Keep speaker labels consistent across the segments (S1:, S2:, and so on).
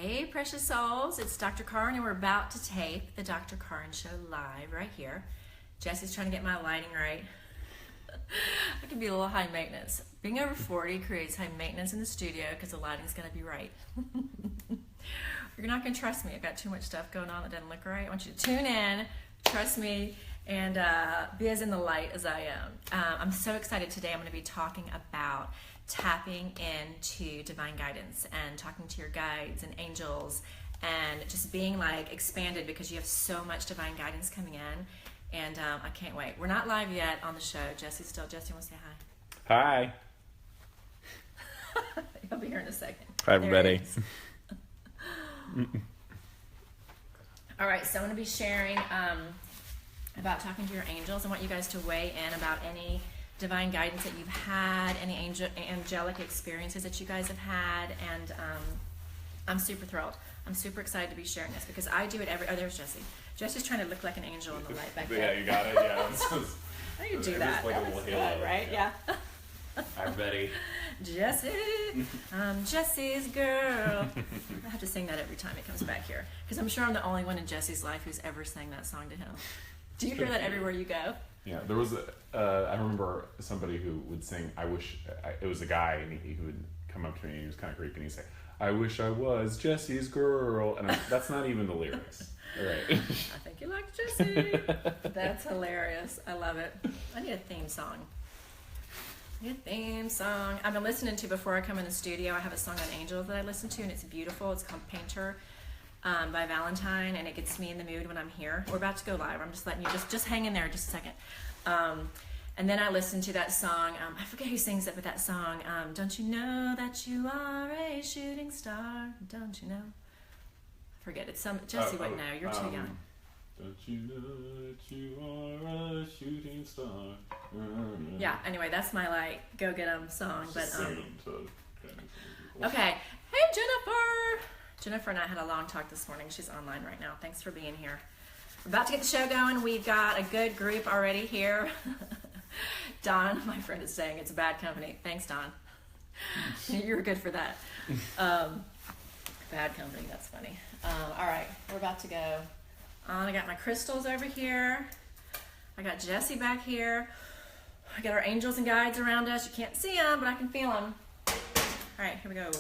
S1: Hey, precious souls, it's Dr. Karin, and we're about to tape the Dr. Karin Show live right here. Jesse's trying to get my lighting right. I can be a little high maintenance. Being over 40 creates high maintenance in the studio because the lighting's going to be right. You're not going to trust me. I've got too much stuff going on that doesn't look right. I want you to tune in, trust me, and be as in the light as I am. I'm so excited today. I'm going to be talking about tapping into divine guidance and talking to your guides and angels and just being like expanded because you have so much divine guidance coming in. And I can't wait. We're not live yet on the show. Jesse, want to say
S2: hi?
S1: Hi. He'll be here in a second.
S2: Hi, everybody.
S1: All right, so I'm going to be sharing about talking to your angels. I want you guys to weigh in about any divine guidance that you've had, any angelic experiences that you guys have had, and I'm super thrilled. I'm super excited to be sharing this because I do it every. Oh, there's Jesse. Jesse's trying to look like an angel in the light back there.
S2: Yeah, you got it. Yeah.
S1: How do you do that?
S2: Like
S1: That
S2: a little
S1: looks
S2: halo.
S1: good, right? Yeah.
S2: Hi, everybody.
S1: Jesse, I'm Jesse's girl. I have to sing that every time it comes back here because I'm sure I'm the only one in Jesse's life who's ever sang that song to him. Do you hear that everywhere you go?
S2: Yeah, there was I remember somebody who would sing, it was a guy, and he would come up to me and he was kind of creepy and he'd say, I wish I was Jesse's girl. And that's not even the lyrics. All right.
S1: I think you like Jesse. That's hilarious. I love it. I need a theme song. I've been listening to before I come in the studio. I have a song on angels that I listen to, and it's beautiful. It's called Painter by Valentine, and it gets me in the mood when I'm here. We're about to go live. I'm just letting you just hang in there just a second. And then I listen to that song. I forget who sings it, but that song, don't you know that you are a shooting star? Don't you know? I forget. It's some Jesse wouldn't know. You're too young.
S2: Don't you know that you are a shooting star?
S1: Yeah, anyway, that's my like go get 'em song. But okay. Hey, Jennifer and I had a long talk this morning. She's online right now. Thanks for being here. We're about to get the show going. We've got a good group already here. Don, my friend, is saying it's a bad company. Thanks, Don. You're good for that. Bad company, that's funny. All right, we're about to go. I got my crystals over here. I got Jesse back here. I got our angels and guides around us. You can't see them, but I can feel them. All right, here we go.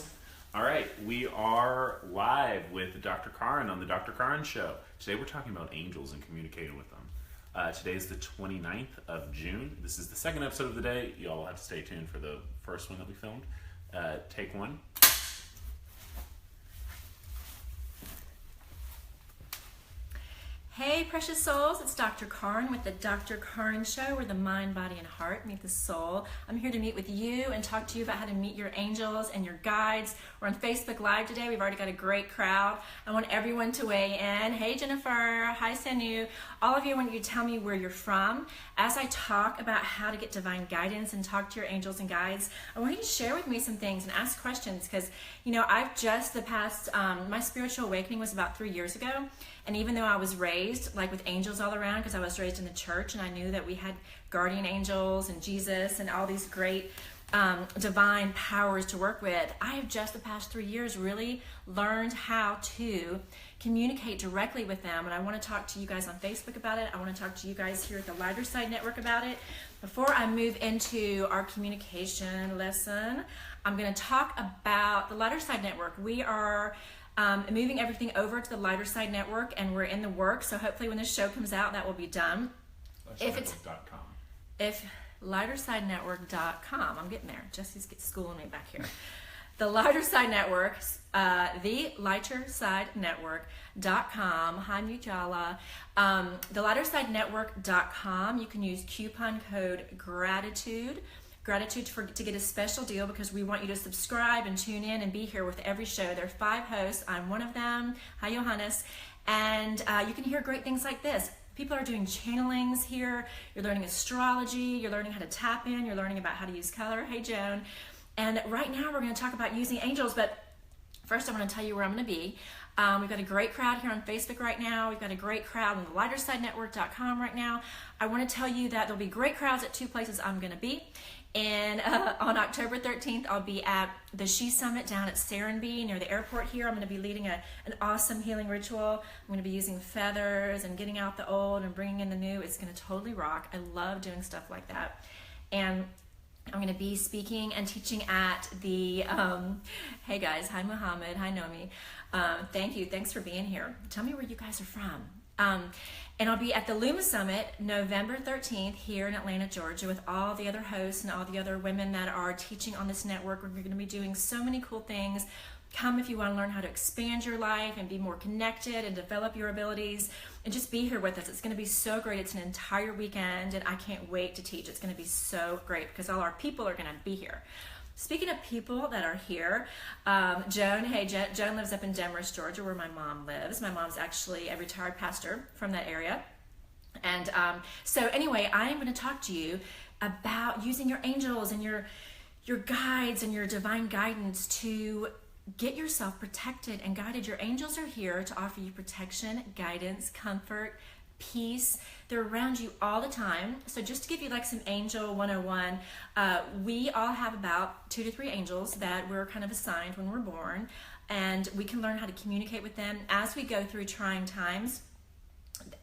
S2: All right, we are live with Dr. Karin on the Dr. Karin Show. Today we're talking about angels and communicating with them. Today is the 29th of June. This is the second episode of the day. You all have to stay tuned for the first one that we filmed. Take one.
S1: Hey, precious souls, it's Dr. Karin with the Dr. Karin Show, where the mind, body, and heart meet the soul. I'm here to meet with you and talk to you about how to meet your angels and your guides. We're on Facebook Live today. We've already got a great crowd. I want everyone to weigh in. Hey, Jennifer. Hi, Sanu. All of you, I want you to tell me where you're from. As I talk about how to get divine guidance and talk to your angels and guides, I want you to share with me some things and ask questions because, you know, I've just my spiritual awakening was about 3 years ago. And even though I was raised like with angels all around because I was raised in the church and I knew that we had guardian angels and Jesus and all these great divine powers to work with, I have just the past 3 years really learned how to communicate directly with them. And I want to talk to you guys on Facebook about it. I want to talk to you guys here at the Lighter Side Network about it. Before I move into our communication lesson, I'm going to talk about the Lighter Side Network. We are moving everything over to the Lighter Side Network, and we're in the works. So hopefully when this show comes out, that will be done. If lightersidenetwork.com, I'm getting there. Jesse's schooling me back here. The Lighter Side Network, the lightersidenetwork.com. Hi, Mujala. The lightersidenetwork.com. You can use coupon code gratitude to get a special deal because we want you to subscribe and tune in and be here with every show. There are 5 hosts. I'm one of them. Hi, Johannes. And you can hear great things like this. People are doing channelings here. You're learning astrology. You're learning how to tap in. You're learning about how to use color. Hey, Joan. And right now we're going to talk about using angels. But first I want to tell you where I'm going to be. We've got a great crowd here on Facebook right now. We've got a great crowd on the lightersidenetwork.com right now. I want to tell you that there'll be great crowds at 2 places I'm going to be. And on October 13th, I'll be at the She Summit down at Serenbe near the airport here. I'm going to be leading an awesome healing ritual. I'm going to be using feathers and getting out the old and bringing in the new. It's going to totally rock. I love doing stuff like that. And I'm going to be speaking and teaching at the, hey guys, hi Muhammad, hi Nomi. Thank you, thanks for being here. Tell me where you guys are from. And I'll be at the Luma Summit November 13th here in Atlanta, Georgia, with all the other hosts and all the other women that are teaching on this network. We're going to be doing so many cool things. Come if you want to learn how to expand your life and be more connected and develop your abilities, and just be here with us. It's going to be so great. It's an entire weekend, and I can't wait to teach. It's going to be so great because all our people are going to be here. Speaking of people that are here, Joan, hey, Joan lives up in Demorest, Georgia, where my mom lives. My mom's actually a retired pastor from that area. And so anyway, I am going to talk to you about using your angels and your guides and your divine guidance to get yourself protected and guided. Your angels are here to offer you protection, guidance, comfort, peace. They're around you all the time. So just to give you like some angel 101, we all have about 2 to 3 angels that we're kind of assigned when we're born, and we can learn how to communicate with them as we go through trying times.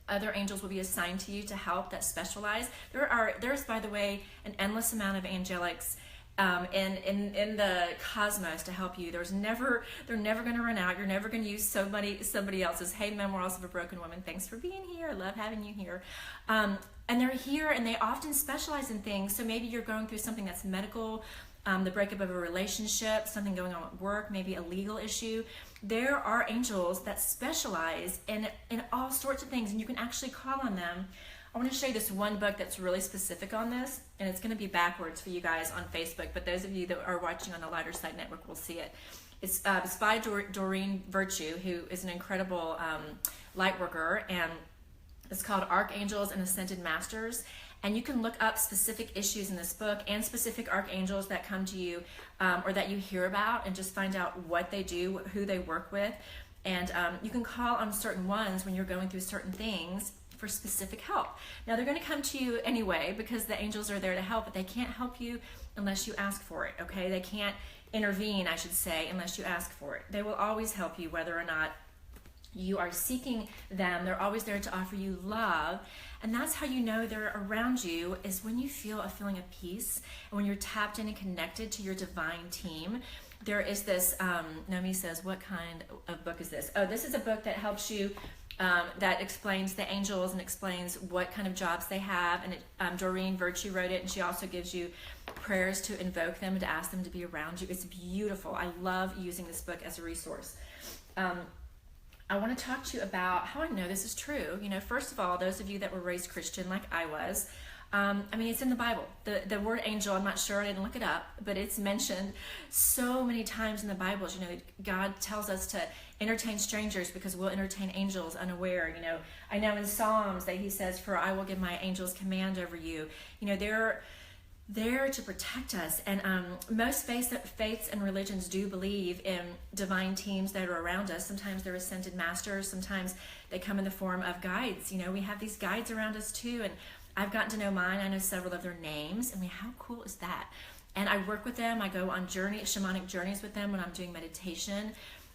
S1: Other angels will be assigned to you to help that specialize. There's, by the way, an endless amount of angelics in the cosmos to help you. They're never going to run out. You're never going to use somebody else's. Hey, Memoirs of a Broken Woman, thanks for being here. I love having you here. And they're here, and they often specialize in things. So maybe you're going through something that's medical, the breakup of a relationship, something going on at work, maybe a legal issue. There are angels that specialize in all sorts of things, and you can actually call on them. I want to show you this one book that's really specific on this, and it's going to be backwards for you guys on Facebook, but those of you that are watching on the Lighter Side Network will see it. It's by Doreen Virtue, who is an incredible light worker, and it's called Archangels and Ascended Masters. And you can look up specific issues in this book and specific archangels that come to you or that you hear about, and just find out what they do, who they work with. And you can call on certain ones when you're going through certain things for specific help. Now, they're going to come to you anyway because the angels are there to help, but they can't help you unless you ask for it, okay? They can't intervene, I should say, unless you ask for it. They will always help you whether or not you are seeking them. They're always there to offer you love, and that's how you know they're around you, is when you feel a feeling of peace and when you're tapped in and connected to your divine team. There is this, Nomi says, what kind of book is this? Oh, this is a book that helps you that explains the angels and explains what kind of jobs they have. And Doreen Virtue wrote it, and she also gives you prayers to invoke them and to ask them to be around you. It's beautiful. I love using this book as a resource. I want to talk to you about how I know this is true. You know, first of all, those of you that were raised Christian like I was, I mean, it's in the Bible. The word angel, I'm not sure, I didn't look it up, but it's mentioned so many times in the Bible. You know, God tells us to entertain strangers because we'll entertain angels unaware. You know, I know in Psalms that he says, for I will give my angels command over you. You know, they're there to protect us. And most faiths and religions do believe in divine teams that are around us. Sometimes they're ascended masters. Sometimes they come in the form of guides. You know, we have these guides around us too, and I've gotten to know mine. I know several of their names. I mean, how cool is that? And I work with them. I go on shamanic journeys with them when I'm doing meditation.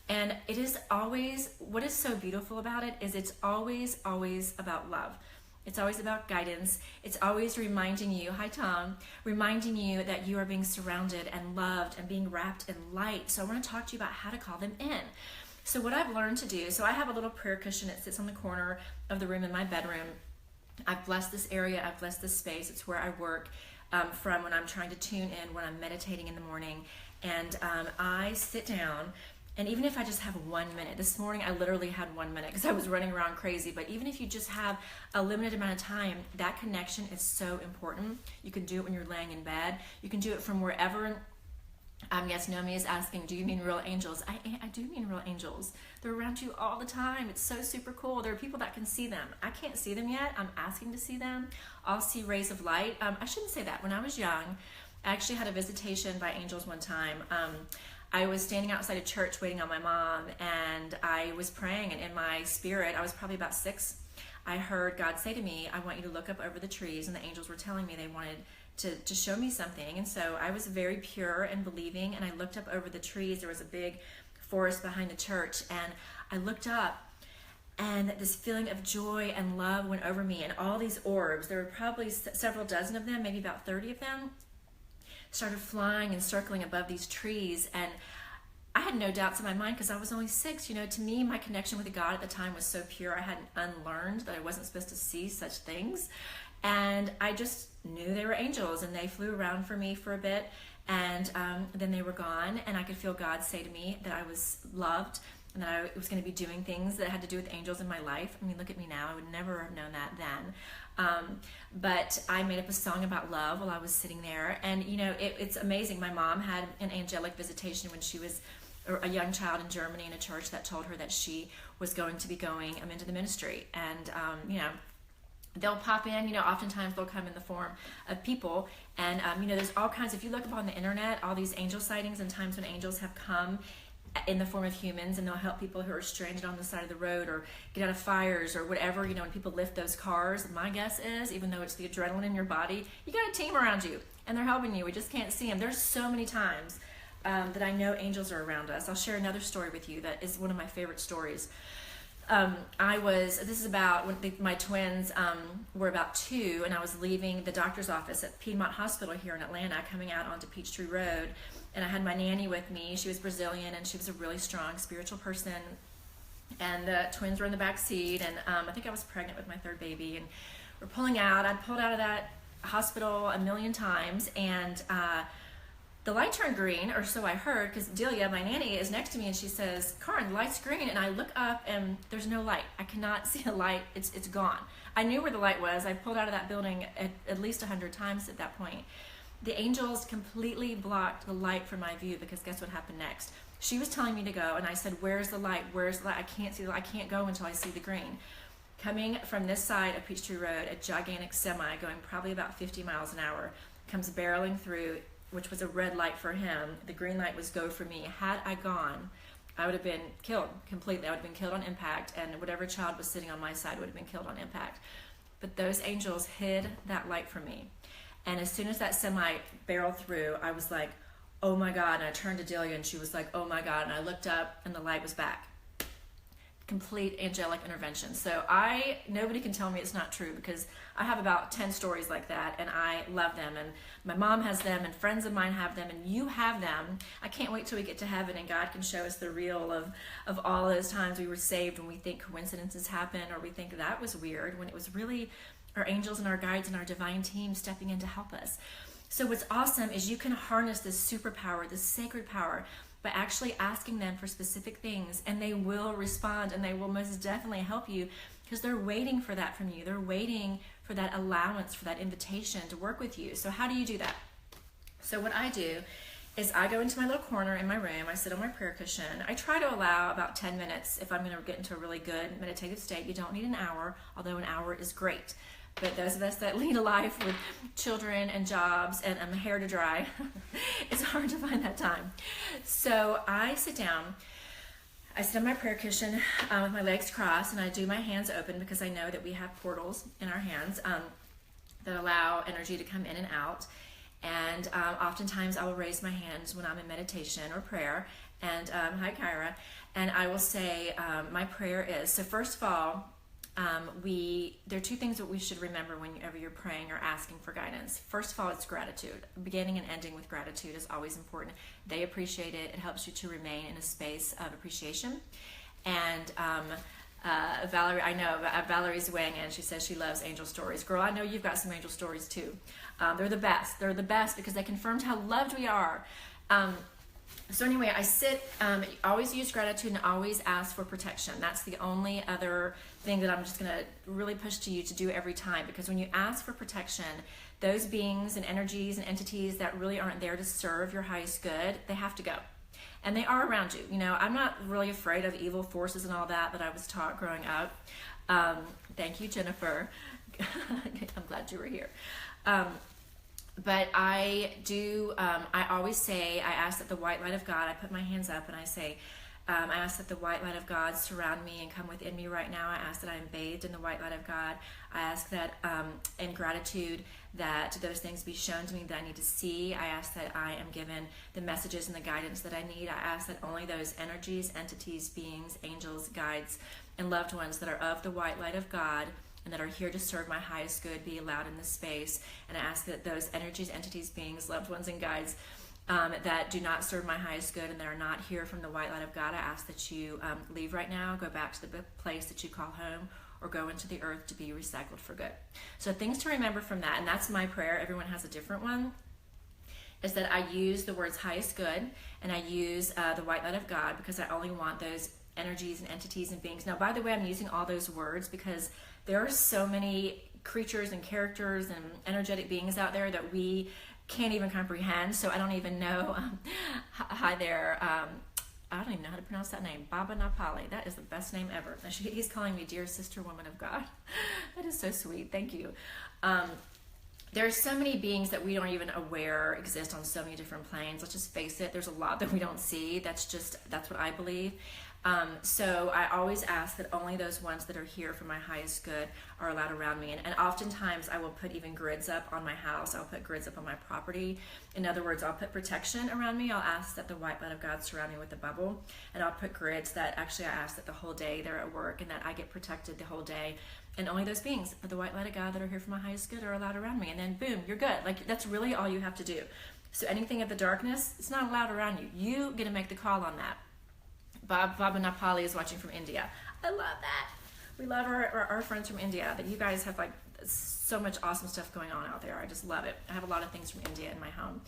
S1: And it is always, what is so beautiful about it is it's always about love. It's always about guidance. It's always reminding you, hi Tom, reminding you that you are being surrounded and loved and being wrapped in light. So I want to talk to you about how to call them in. So what I've learned to do, so I have a little prayer cushion that sits on the corner of the room in my bedroom. I've blessed this area. I've blessed this space. It's where I work from when I'm trying to tune in, when I'm meditating in the morning. And I sit down, and even if I just have 1 minute, this morning I literally had 1 minute because I was running around crazy, but even if you just have a limited amount of time, that connection is so important. You can do it when you're laying in bed. You can do it from wherever. Yes, Nomi is asking, do you mean real angels? I do mean real angels. They're around you all the time. It's so super cool. There are people that can see them. I can't see them yet. I'm asking to see them. I'll see rays of light. I shouldn't say that. When I was young, I actually had a visitation by angels one time. I was standing outside a church waiting on my mom, and I was praying, and in my spirit, I was probably about 6, I heard God say to me, I want you to look up over the trees, and the angels were telling me they wanted to show me something. And so I was very pure and believing, and I looked up over the trees. There was a big forest behind the church, and I looked up, and this feeling of joy and love went over me, and all these orbs, there were probably several dozen of them, maybe about 30 of them, started flying and circling above these trees. And I had no doubts in my mind because I was only 6. To me, my connection with God at the time was so pure. I hadn't unlearned that I wasn't supposed to see such things. And I just knew they were angels, and they flew around for me for a bit, and then they were gone, and I could feel God say to me that I was loved and that I was going to be doing things that had to do with angels in my life. I mean, look at me now. I would never have known that then. But I made up a song about love while I was sitting there, and it's amazing. My mom had an angelic visitation when she was a young child in Germany in a church that told her that she was going to be going into the ministry. And they'll pop in, oftentimes they'll come in the form of people. And, there's all kinds, if you look up on the internet, all these angel sightings and times when angels have come in the form of humans, and they'll help people who are stranded on the side of the road or get out of fires or whatever, when people lift those cars. My guess is, even though it's the adrenaline in your body, you got a team around you and they're helping you. We just can't see them. There's so many times that I know angels are around us. I'll share another story with you that is one of my favorite stories. This is about when my twins were about 2, and I was leaving the doctor's office at Piedmont Hospital here in Atlanta, coming out onto Peachtree Road, and I had my nanny with me. She was Brazilian, and she was a really strong spiritual person, and the twins were in the back seat, and I think I was pregnant with my 3rd baby, and we're pulling out. I'd pulled out of that hospital a million times, and the light turned green, or so I heard, because Delia, my nanny, is next to me, and she says, "Karin, the light's green." And I look up, and there's no light. I cannot see a light. It's gone. I knew where the light was. I pulled out of that building at least 100 times at that point. The angels completely blocked the light from my view, because guess what happened next? She was telling me to go, and I said, "Where's the light? Where's the light? I can't see the light. I can't go until I see the green." Coming from this side of Peachtree Road, a gigantic semi going probably about 50 miles an hour comes barreling through, which was a red light for him. The green light was go for me. Had I gone, I would have been killed completely. I would have been killed on impact, and whatever child was sitting on my side would have been killed on impact. But those angels hid that light from me. And as soon as that semi barreled through, I was like, "Oh my God." And I turned to Delia, and she was like, "Oh my God." And I looked up, and the light was back. Complete angelic intervention. So nobody can tell me it's not true, because I have about 10 stories like that, and I love them, and my mom has them, and friends of mine have them, and you have them. I can't wait till we get to heaven and God can show us the real of all those times we were saved, when we think coincidences happen, or we think that was weird, when it was really our angels and our guides and our divine team stepping in to help us. So what's awesome is you can harness this superpower, this sacred power, by actually asking them for specific things, and they will respond, and they will most definitely help you, because they're waiting for that from you. They're waiting for that allowance, for that invitation to work with you. So how do you do that? So what I do is I go into my little corner in my room. I sit on my prayer cushion. I try to allow about 10 minutes if I'm going to get into a really good meditative state. You don't need an hour, although an hour is great. But those of us that lead a life with children and jobs and hair to dry, it's hard to find that time. So I sit down. I sit on my prayer cushion with my legs crossed, and I do my hands open, because I know that we have portals in our hands that allow energy to come in and out. And oftentimes I will raise my hands when I'm in meditation or prayer. And hi, Kyra. And I will say my prayer is, so first of all, there are 2 things that we should remember whenever you're praying or asking for guidance. First of all, it's gratitude. Beginning and ending with gratitude is always important. They appreciate it. It helps you to remain in a space of appreciation. And Valerie, I know Valerie's weighing in. She says she loves angel stories. Girl, I know you've got some angel stories too. They're the best. They're the best because they confirmed how loved we are. So anyway, I sit, always use gratitude and always ask for protection. That's the only other thing that I'm just going to really push to you to do every time, because when you ask for protection, those beings and energies and entities that really aren't there to serve your highest good, they have to go. And they are around you. I'm not really afraid of evil forces and all that I was taught growing up. Thank you, Jennifer. I'm glad you were here. But I do, I always say, I ask that the white light of God, I put my hands up and I say, I ask that the white light of God surround me and come within me right now. I ask that I am bathed in the white light of God. I ask that in gratitude that those things be shown to me that I need to see. I ask that I am given the messages and the guidance that I need. I ask that only those energies, entities, beings, angels, guides, and loved ones that are of the white light of God and that are here to serve my highest good be allowed in this space. And I ask that those energies, entities, beings, loved ones, and guides that do not serve my highest good and that are not here from the white light of God, I ask that you leave right now, go back to the place that you call home, or go into the earth to be recycled for good. So things to remember from that, and that's my prayer. Everyone has a different one, is that I use the words highest good, and I use the white light of God because I only want those energies and entities and beings. Now, by the way, I'm using all those words because there are so many creatures and characters and energetic beings out there that we can't even comprehend. So I don't even know. Hi there. I don't even know how to pronounce that name. Baba Napali. That is the best name ever. He's calling me dear sister, woman of God. That is so sweet. Thank you. There are so many beings that we aren't even aware exist on so many different planes. Let's just face it. There's a lot that we don't see. That's what I believe. So I always ask that only those ones that are here for my highest good are allowed around me. And oftentimes I will put even grids up on my house. I'll put grids up on my property. In other words, I'll put protection around me. I'll ask that the white light of God surround me with a bubble. And I'll put grids that actually I ask that the whole day they're at work and that I get protected the whole day. And only those beings of the white light of God that are here for my highest good are allowed around me. And then boom, you're good. Like, that's really all you have to do. So anything of the darkness, it's not allowed around you. You get to make the call on that. Baba Napali is watching from India. I love that. We love our friends from India. That you guys have like so much awesome stuff going on out there. I just love it. I have a lot of things from India in my home.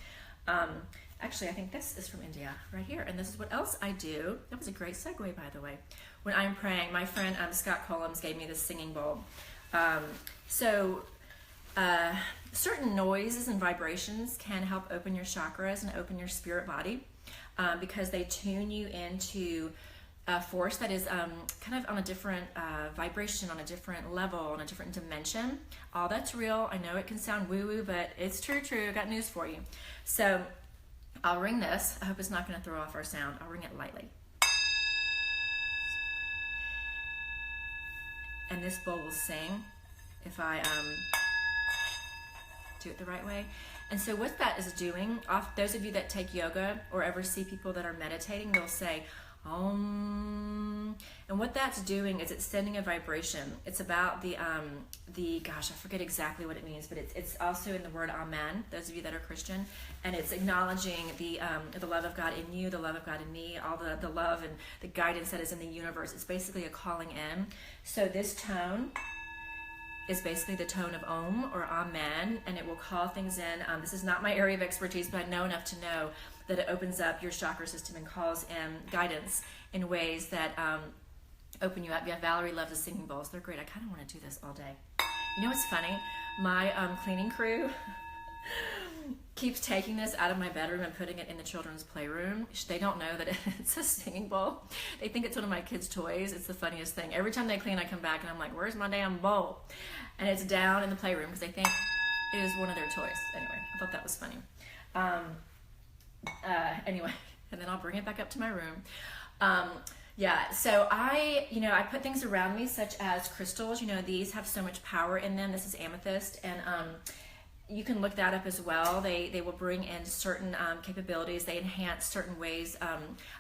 S1: Actually, I think this is from India right here. And this is what else I do. That was a great segue, by the way. When I'm praying, my friend Scott Collins gave me this singing bowl. Certain noises and vibrations can help open your chakras and open your spirit body. Because they tune you into a force that is kind of on a different vibration, on a different level, on a different dimension. All that's real. I know it can sound woo-woo, but it's true. I got news for you. So I'll ring this. I hope it's not going to throw off our sound. I'll ring it lightly. And this bowl will sing if I do it the right way. And so what that is doing, those of you that take yoga or ever see people that are meditating, they'll say, Om. And what that's doing is it's sending a vibration. It's about gosh, I forget exactly what it means, but it's also in the word Amen, those of you that are Christian. And it's acknowledging the love of God in you, the love of God in me, all the love and the guidance that is in the universe. It's basically a calling in. So this tone is basically the tone of Om or Amen, and it will call things in. This is not my area of expertise, but I know enough to know that it opens up your chakra system and calls in guidance in ways that open you up. Yeah, Valerie loves the singing bowls. They're great. I kind of want to do this all day. You know what's funny? My cleaning crew keeps taking this out of my bedroom and putting it in the children's playroom. They don't know that it's a singing bowl. They think it's one of my kids' toys. It's the funniest thing. Every time they clean, I come back and I'm like, where's my damn bowl? And it's down in the playroom because they think it is one of their toys. Anyway, I thought that was funny. Anyway, and then I'll bring it back up to my room. So I put things around me such as crystals. These have so much power in them. This is amethyst, and you can look that up as well. They will bring in certain capabilities. They enhance certain ways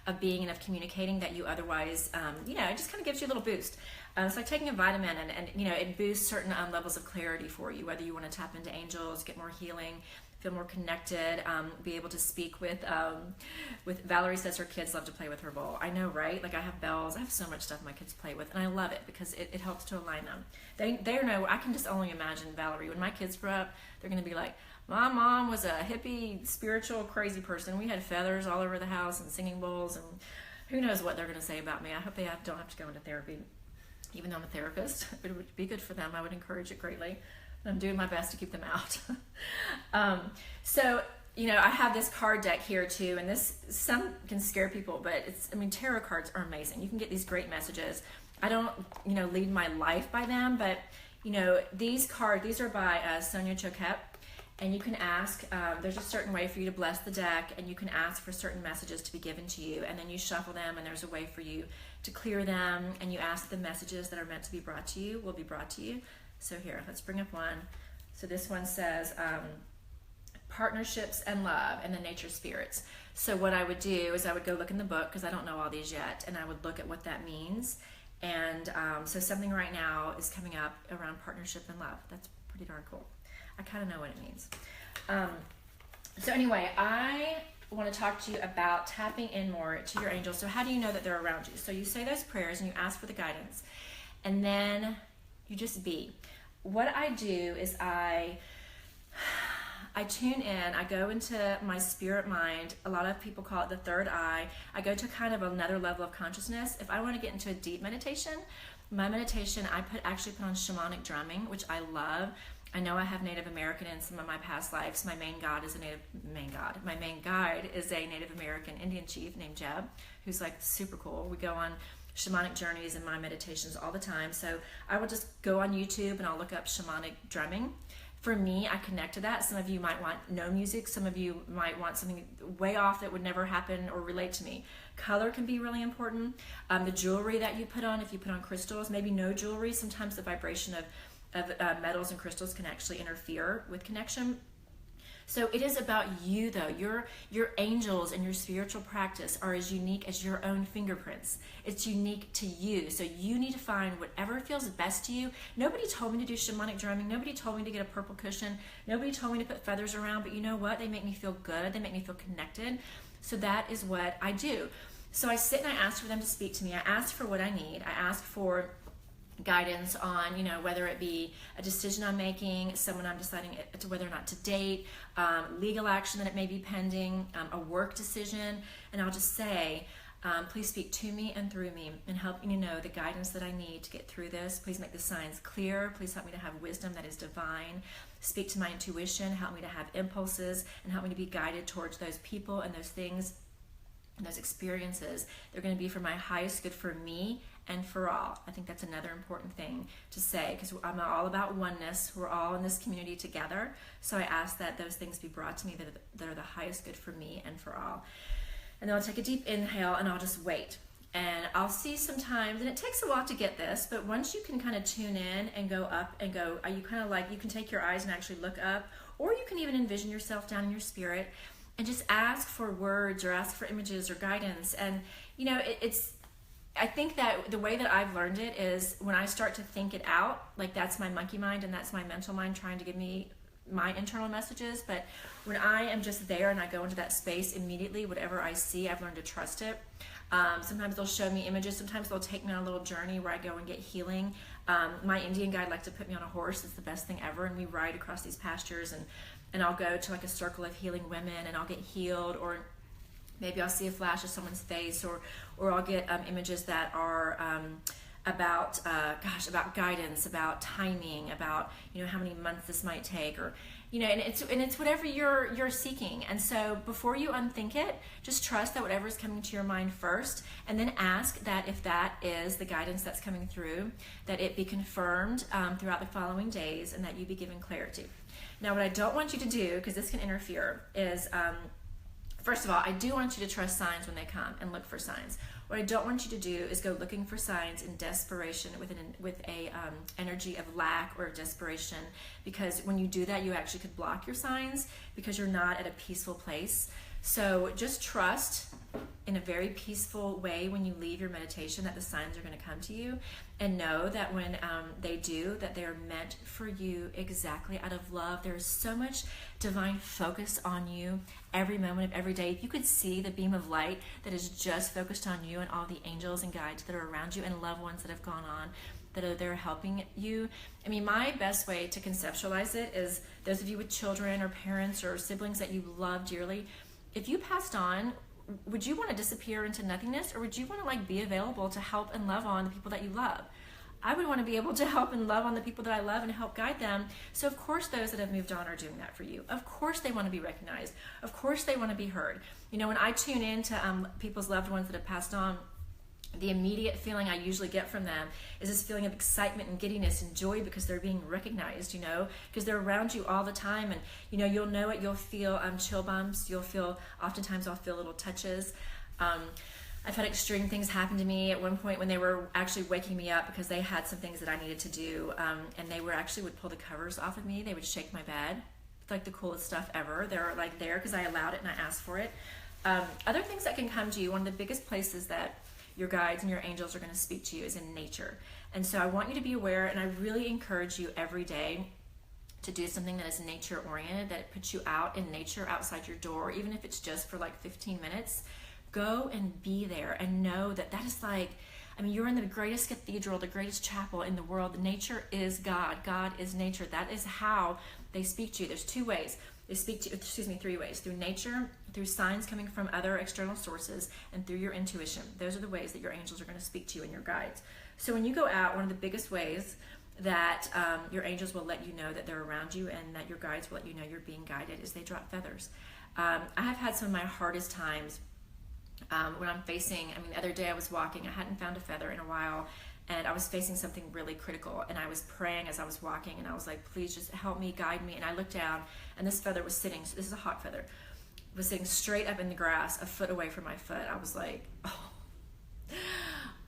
S1: of being and of communicating that you otherwise, it just kind of gives you a little boost. It's like taking a vitamin, and it boosts certain levels of clarity for you, whether you want to tap into angels, get more healing, feel more connected, be able to speak with Valerie says her kids love to play with her bowl. I know, right? Like, I have bells. I have so much stuff my kids play with, and I love it because it helps to align them. They know. I can just only imagine Valerie, when my kids grow up, they're going to be like, my mom was a hippie, spiritual, crazy person. We had feathers all over the house and singing bowls, and who knows what they're going to say about me. I hope they don't have to go into therapy, even though I'm a therapist. It would be good for them. I would encourage it greatly. I'm doing my best to keep them out. I have this card deck here too, and some can scare people, but tarot cards are amazing. You can get these great messages. I don't, lead my life by them, but these cards, these are by Sonia Choquette, And you can ask, there's a certain way for you to bless the deck, and you can ask for certain messages to be given to you, and then you shuffle them, and there's a way for you to clear them, and you ask the messages that are meant to be brought to you will be brought to you. So here, let's bring up one. So this one says, partnerships and love, and the nature spirits. So what I would do is I would go look in the book, because I don't know all these yet, and I would look at what that means. And so something right now is coming up around partnership and love. That's pretty darn cool. I kind of know what it means. So anyway, I want to talk to you about tapping in more to your angels. So how do you know that they're around you? So you say those prayers and you ask for the guidance, and then you just be. What I do is I tune in, I go into my spirit mind. A lot of people call it the third eye. I go to kind of another level of consciousness. If I want to get into a deep meditation, my meditation, I actually put on shamanic drumming, which I love. I know I have Native American in some of my past lives. My main guide is a Native American Indian chief named Jeb, who's like super cool. We go on shamanic journeys in my meditations all the time. So I will just go on YouTube and I'll look up shamanic drumming. For me, I connect to that. Some of you might want no music. Some of you might want something way off that would never happen or relate to me. Color can be really important. The jewelry that you put on, if you put on crystals, maybe no jewelry. Sometimes the vibration of metals and crystals can actually interfere with connection. So it is about you, though. Your angels and your spiritual practice are as unique as your own fingerprints. It's unique to you. So you need to find whatever feels best to you. Nobody told me to do shamanic drumming. Nobody told me to get a purple cushion. Nobody told me to put feathers around. But you know what? They make me feel good. They make me feel connected. So that is what I do. So I sit and I ask for them to speak to me. I ask for what I need. I ask for guidance on, whether it be a decision I'm making, someone I'm deciding to whether or not to date, legal action that it may be pending, a work decision, and I'll just say, please speak to me and through me and help me to know the guidance that I need to get through this. Please make the signs clear. Please help me to have wisdom that is divine. Speak to my intuition. Help me to have impulses and help me to be guided towards those people and those things and those experiences. They're going to be for my highest good for me and for all. I think that's another important thing to say, because I'm all about oneness. We're all in this community together. So I ask that those things be brought to me that are the highest good for me and for all. And then I'll take a deep inhale and I'll just wait. And I'll see sometimes, and it takes a while to get this, but once you can kind of tune in and go up and go, you kind of like, you can take your eyes and actually look up, or you can even envision yourself down in your spirit and just ask for words or ask for images or guidance. And, I think that the way that I've learned it is when I start to think it out, like that's my monkey mind and that's my mental mind trying to give me my internal messages. But when I am just there and I go into that space immediately, whatever I see, I've learned to trust it. Sometimes they'll show me images. Sometimes they'll take me on a little journey where I go and get healing. My Indian guide likes to put me on a horse. It's the best thing ever. And we ride across these pastures and I'll go to like a circle of healing women and I'll get healed, or maybe I'll see a flash of someone's face, or I'll get images that are about guidance, about timing, about how many months this might take, or and it's whatever you're seeking. And so before you unthink it, just trust that whatever is coming to your mind first, and then ask that if that is the guidance that's coming through, that it be confirmed throughout the following days, and that you be given clarity. Now, what I don't want you to do, because this can interfere, is first of all, I do want you to trust signs when they come and look for signs. What I don't want you to do is go looking for signs in desperation with a energy of lack or desperation, because when you do that, you actually could block your signs because you're not at a peaceful place. So just trust in a very peaceful way when you leave your meditation that the signs are going to come to you, and know that when they do, that they are meant for you exactly out of love. There is so much divine focus on you every moment of every day. If you could see the beam of light that is just focused on you and all the angels and guides that are around you and loved ones that have gone on, that are there helping you. I mean, my best way to conceptualize it is those of you with children or parents or siblings that you love dearly, if you passed on, would you want to disappear into nothingness, or would you want to be available to help and love on the people that you love? I would want to be able to help and love on the people that I love and help guide them. So of course those that have moved on are doing that for you. Of course they want to be recognized. Of course they want to be heard. When I tune in to people's loved ones that have passed on, the immediate feeling I usually get from them is this feeling of excitement and giddiness and joy because they're being recognized, because they're around you all the time. And, you'll know it. You'll feel chill bumps. Oftentimes I'll feel little touches. I've had extreme things happen to me at one point when they were actually waking me up because they had some things that I needed to do. And they would pull the covers off of me. They would shake my bed. It's like the coolest stuff ever. They're like there because I allowed it and I asked for it. Other things that can come to you, one of the biggest places that your guides and your angels are going to speak to you is in nature. And so I want you to be aware, and I really encourage you every day to do something that is nature oriented, that puts you out in nature outside your door, even if it's just for like 15 minutes. Go and be there and know that is you're in the greatest cathedral, the greatest chapel in the world. Nature is God. God is nature. That is how they speak to you. There's three ways. Through nature, through signs coming from other external sources, and through your intuition. Those are the ways that your angels are going to speak to you and your guides. So when you go out, one of the biggest ways that your angels will let you know that they're around you and that your guides will let you know you're being guided is they drop feathers. I have had some of my hardest times when I'm facing, the other day I was walking, I hadn't found a feather in a while, and I was facing something really critical, and I was praying as I was walking, and I was like, please just help me, guide me. And I looked down, and this feather was sitting, this is a hawk feather, was sitting straight up in the grass, a foot away from my foot. I was like, oh,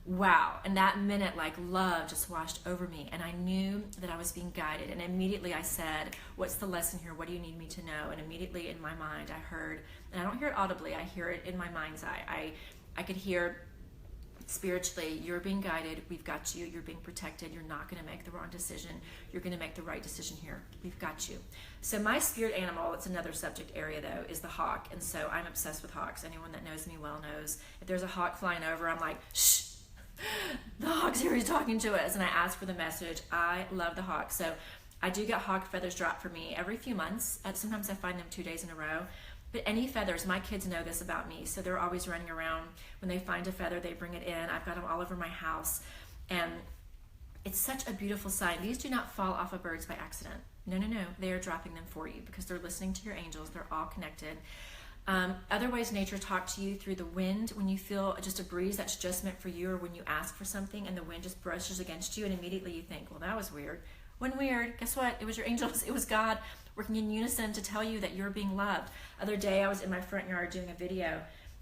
S1: wow. And that minute, love just washed over me, and I knew that I was being guided. And immediately I said, what's the lesson here? What do you need me to know? And immediately in my mind, I heard, and I don't hear it audibly, I hear it in my mind's eye. I could hear spiritually, you're being guided, we've got you, you're being protected, you're not going to make the wrong decision, you're going to make the right decision here, we've got you. So my spirit animal, it's another subject area though, is the hawk. And so I'm obsessed with hawks. Anyone that knows me well knows if there's a hawk flying over, I'm like, shh, the hawk's here, he's talking to us. And I ask for the message. I love the hawk. So I do get hawk feathers dropped for me every few months. Sometimes I find them 2 days in a row. But any feathers, my kids know this about me, so they're always running around. When they find a feather, they bring it in. I've got them all over my house. And it's such a beautiful sign. These do not fall off of birds by accident. No. They are dropping them for you because they're listening to your angels. They're all connected. Other ways nature talks to you through the wind. When you feel just a breeze that's just meant for you, or when you ask for something and the wind just brushes against you, and immediately you think, well, that was weird. When weird, guess what? It was your angels. It was God working in unison to tell you that you're being loved. Other day, I was in my front yard doing a video,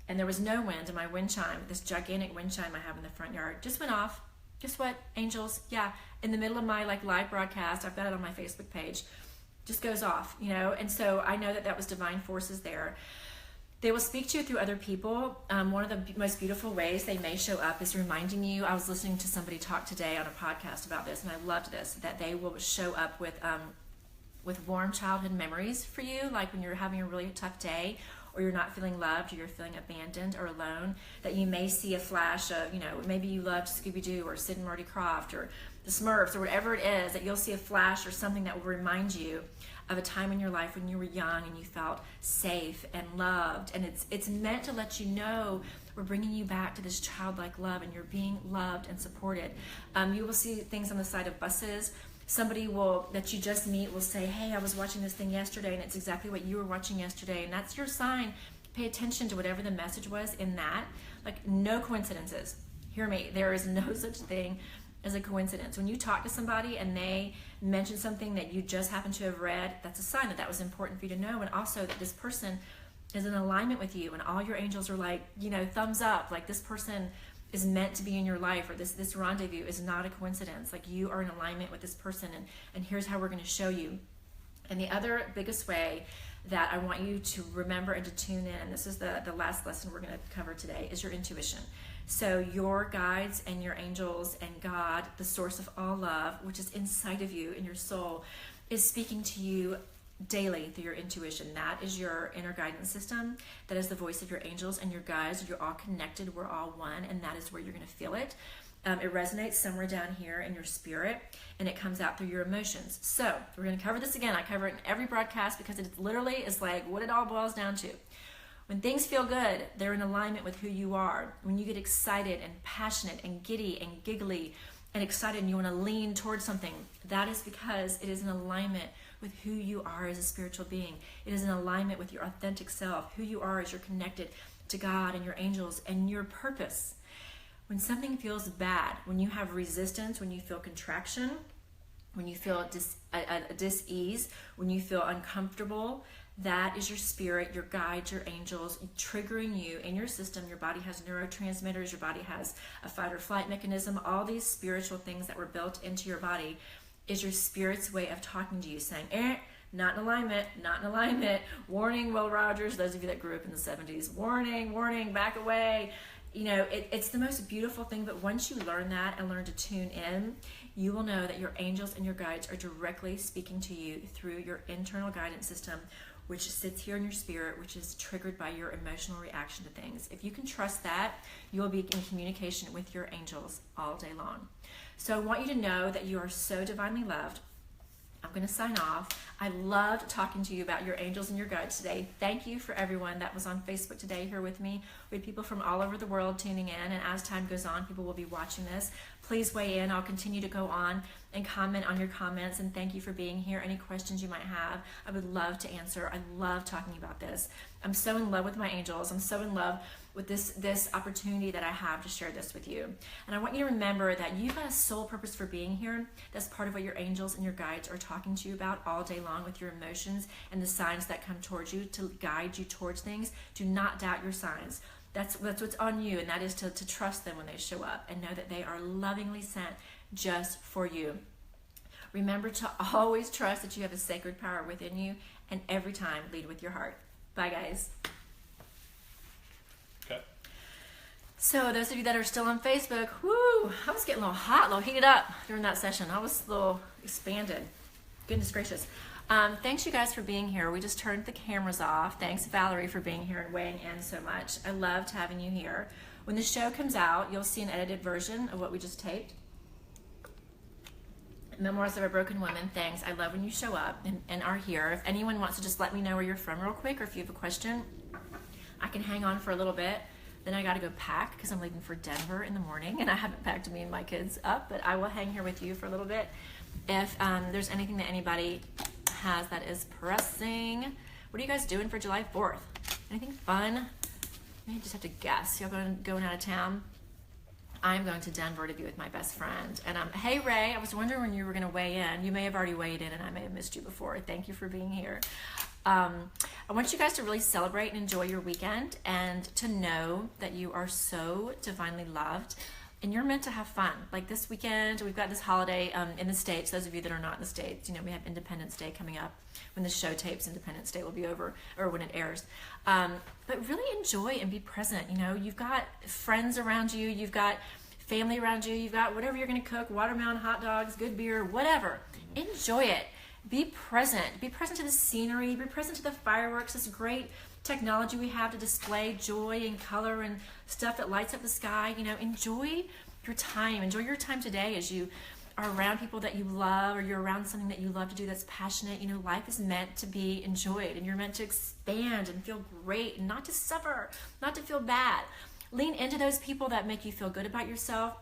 S1: and there was no wind, and my wind chime, this gigantic wind chime I have in the front yard, just went off. Guess what? Angels, yeah, in the middle of my live broadcast, I've got it on my Facebook page, just goes off, and so I know that was divine forces there. They will speak to you through other people. One of the most beautiful ways they may show up is reminding you. I was listening to somebody talk today on a podcast about this, and I loved this, that they will show up with warm childhood memories for you, like when you're having a really tough day, or you're not feeling loved, or you're feeling abandoned or alone, that you may see a flash of, maybe you loved Scooby-Doo or Sid and Marty Krofft or the Smurfs or whatever it is, that you'll see a flash or something that will remind you of a time in your life when you were young and you felt safe and loved. And it's meant to let you know we're bringing you back to this childlike love, and you're being loved and supported. You will see things on the side of buses. Somebody that you just meet will say, hey, I was watching this thing yesterday, and it's exactly what you were watching yesterday. And that's your sign. Pay attention to whatever the message was in that. No coincidences. Hear me. There is no such thing as a coincidence. When you talk to somebody and they mention something that you just happen to have read, that's a sign that was important for you to know. And also that this person is in alignment with you, and all your angels are thumbs up, this person is meant to be in your life, or this rendezvous is not a coincidence. You are in alignment with this person, and here's how we're going to show you. And the other biggest way that I want you to remember and to tune in, and this is the last lesson we're going to cover today, is your intuition. So your guides and your angels and God, the source of all love, which is inside of you in your soul, is speaking to you daily through your intuition. That is your inner guidance system. That is the voice of your angels and your guides. You're all connected. We're all one, and that is where you're going to feel it. It resonates somewhere down here in your spirit, and it comes out through your emotions. So we're going to cover this again. I cover it in every broadcast because it literally is what it all boils down to. When things feel good, they're in alignment with who you are. When you get excited and passionate and giddy and giggly and excited and you want to lean towards something, that is because it is in alignment with who you are as a spiritual being. It is in alignment with your authentic self, who you are as you're connected to God and your angels and your purpose. When something feels bad, when you have resistance, when you feel contraction, when you feel dis-ease, when you feel uncomfortable, that is your spirit, your guides, your angels triggering you in your system. Your body has neurotransmitters, your body has a fight or flight mechanism. All these spiritual things that were built into your body is your spirit's way of talking to you, saying, not in alignment, not in alignment. Warning, Will Rogers, those of you that grew up in the 70s, warning, warning, back away. You know, it's the most beautiful thing, but once you learn that and learn to tune in, you will know that your angels and your guides are directly speaking to you through your internal guidance system, which sits here in your spirit, which is triggered by your emotional reaction to things. If you can trust that, you will be in communication with your angels all day long. So I want you to know that you are so divinely loved. I'm going to sign off. I loved talking to you about your angels and your guides today. Thank you for everyone that was on Facebook today here with me. We had people from all over the world tuning in, and as time goes on, people will be watching this. Please weigh in. I'll continue to go on and comment on your comments, and thank you for being here. Any questions you might have, I would love to answer. I love talking about this. I'm so in love with my angels. I'm so in love with this opportunity that I have to share this with you. And I want you to remember that you've got a soul purpose for being here. That's part of what your angels and your guides are talking to you about all day long with your emotions and the signs that come towards you to guide you towards things. Do not doubt your signs. That's what's on you, and that is to trust them when they show up and know that they are lovingly sent just for you. Remember to always trust that you have a sacred power within you, and every time lead with your heart. Bye, guys.
S2: Okay.
S1: So those of you that are still on Facebook, whoo, I was getting a little hot, a little heated up during that session. I was a little expanded. Goodness gracious. Thanks you guys for being here. We just turned the cameras off. Thanks Valerie for being here and weighing in so much. I loved having you here. When the show comes out, you'll see an edited version of what we just taped. Memoirs of a Broken Woman. Thanks. I love when you show up and are here. If anyone wants to just let me know where you're from real quick, or if you have a question, I can hang on for a little bit. Then I got to go pack because I'm leaving for Denver in the morning, and I haven't packed me and my kids up, but I will hang here with you for a little bit. If there's anything that anybody has that is pressing. What are you guys doing for July 4th? Anything fun? I just have to guess. Y'all going out of town? I'm going to Denver to be with my best friend. And hey Ray, I was wondering when you were going to weigh in. You may have already weighed in, and I may have missed you before. Thank you for being here. I want you guys to really celebrate and enjoy your weekend, and to know that you are so divinely loved. And you're meant to have fun. Like this weekend, we've got this holiday in the States. Those of you that are not in the States, you know, we have Independence Day coming up. When the show tapes, Independence Day will be over, or when it airs. But really enjoy and be present. You know, you've got friends around you, you've got family around you, you've got whatever you're going to cook, watermelon, hot dogs, good beer, whatever. Enjoy it. Be present. Be present to the scenery. Be present to the fireworks. This great technology we have to display joy and color and stuff that lights up the sky. You know, enjoy your time. Enjoy your time today as you are around people that you love, or you're around something that you love to do that's passionate. You know, life is meant to be enjoyed, and you're meant to expand and feel great, and not to suffer, not to feel bad. Lean into those people that make you feel good about yourself.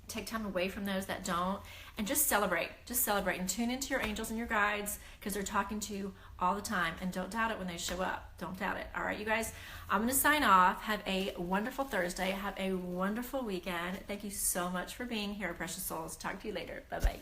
S1: Take time away from those that don't, and just celebrate. Just celebrate and tune into your angels and your guides, because they're talking to you all the time, and don't doubt it when they show up. Don't doubt it. All right, you guys, I'm going to sign off. Have a wonderful Thursday. Have a wonderful weekend. Thank you so much for being here, precious souls. Talk to you later. Bye-bye.